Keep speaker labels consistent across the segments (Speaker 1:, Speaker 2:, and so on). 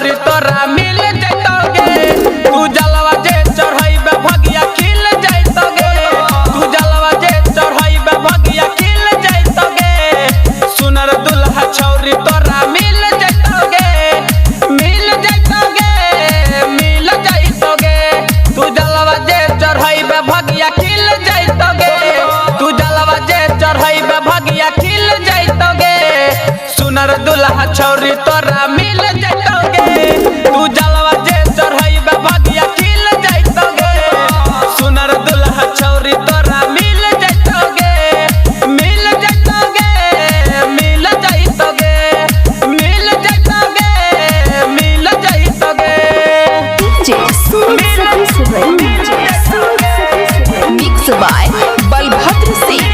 Speaker 1: छौरी तोरा मिल जैतोगे। तू जलवा जे चढ़ैबे भगिया खिल जैतोगे। तू जलवा जे चढ़ैबे भगिया खिल जैतोगे। सुनर दुल्हा छौरी तोरा मिल जैतोगे। मिल जैतोगे मिल जैतोगे। तू जलवा जे चढ़ैबे भगिया खिल जैतोगे। तू जलवा जे चढ़ैबे भगिया खिल जैतोगे। सुनर दुल्हा छौरी तोरा मिल जैतोगे। तू जलवा जे चढ़ैबे भगिया खिल जैतोगे। सुनर दुल्हा छौरी तोरा मिल जैतोगे। मिल जैतोगे मिल जैतोगे। मिल जैतोगे मिल जैतोगे।
Speaker 2: Mix by Balbhadra Singh.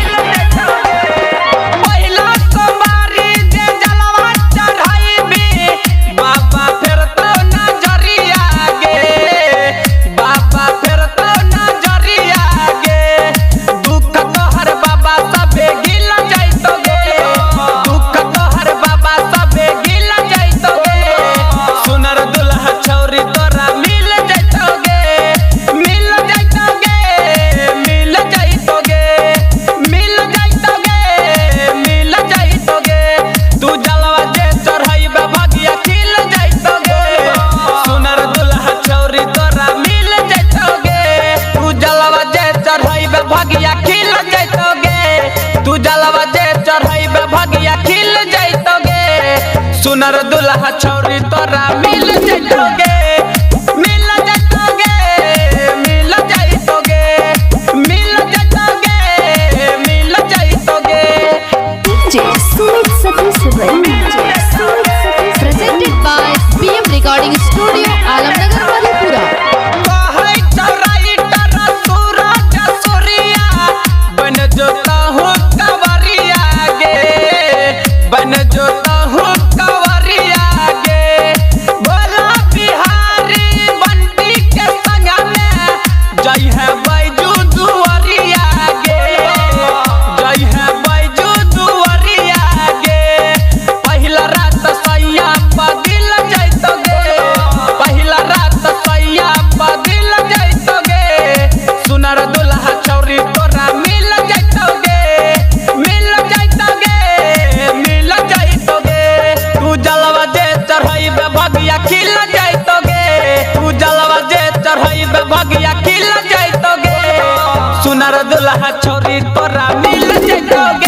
Speaker 2: भगिया खिल जैतोगे। तू जलवा जे चढ़ैबे भगिया खिल जैतोगे। सुनर दुल्हा छौरी तोरा मिल जैतोगे। मिल जैतोगे मिल जैतोगे। मिल जैतोगे मिल जैतोगे। Presented by PM Recording Studio, Alamnagar, Madhepura.
Speaker 1: बन जोता हूँ कंवरिया गे। भोला बिहारी बंटी के संग में जय है बैजू दुआरिया गे। जय है बैजू दुआरिया गे। पहिला रात सैया बदिल जैतोगे। पहिला रात सैया बदिल जैतोगे। सुनर दुल्हा छौरी तोरा मिल जैतोगे। मिल जैतोगे मिल जैतोगे। तू जलवा जे चढ़ैबे भगिया खिल जैतोगे। तू जलवा जे चढ़ैबे भगिया खिल जैतोगे। सुनर दुल्हा छौरी तोरा मिल जैतोगे।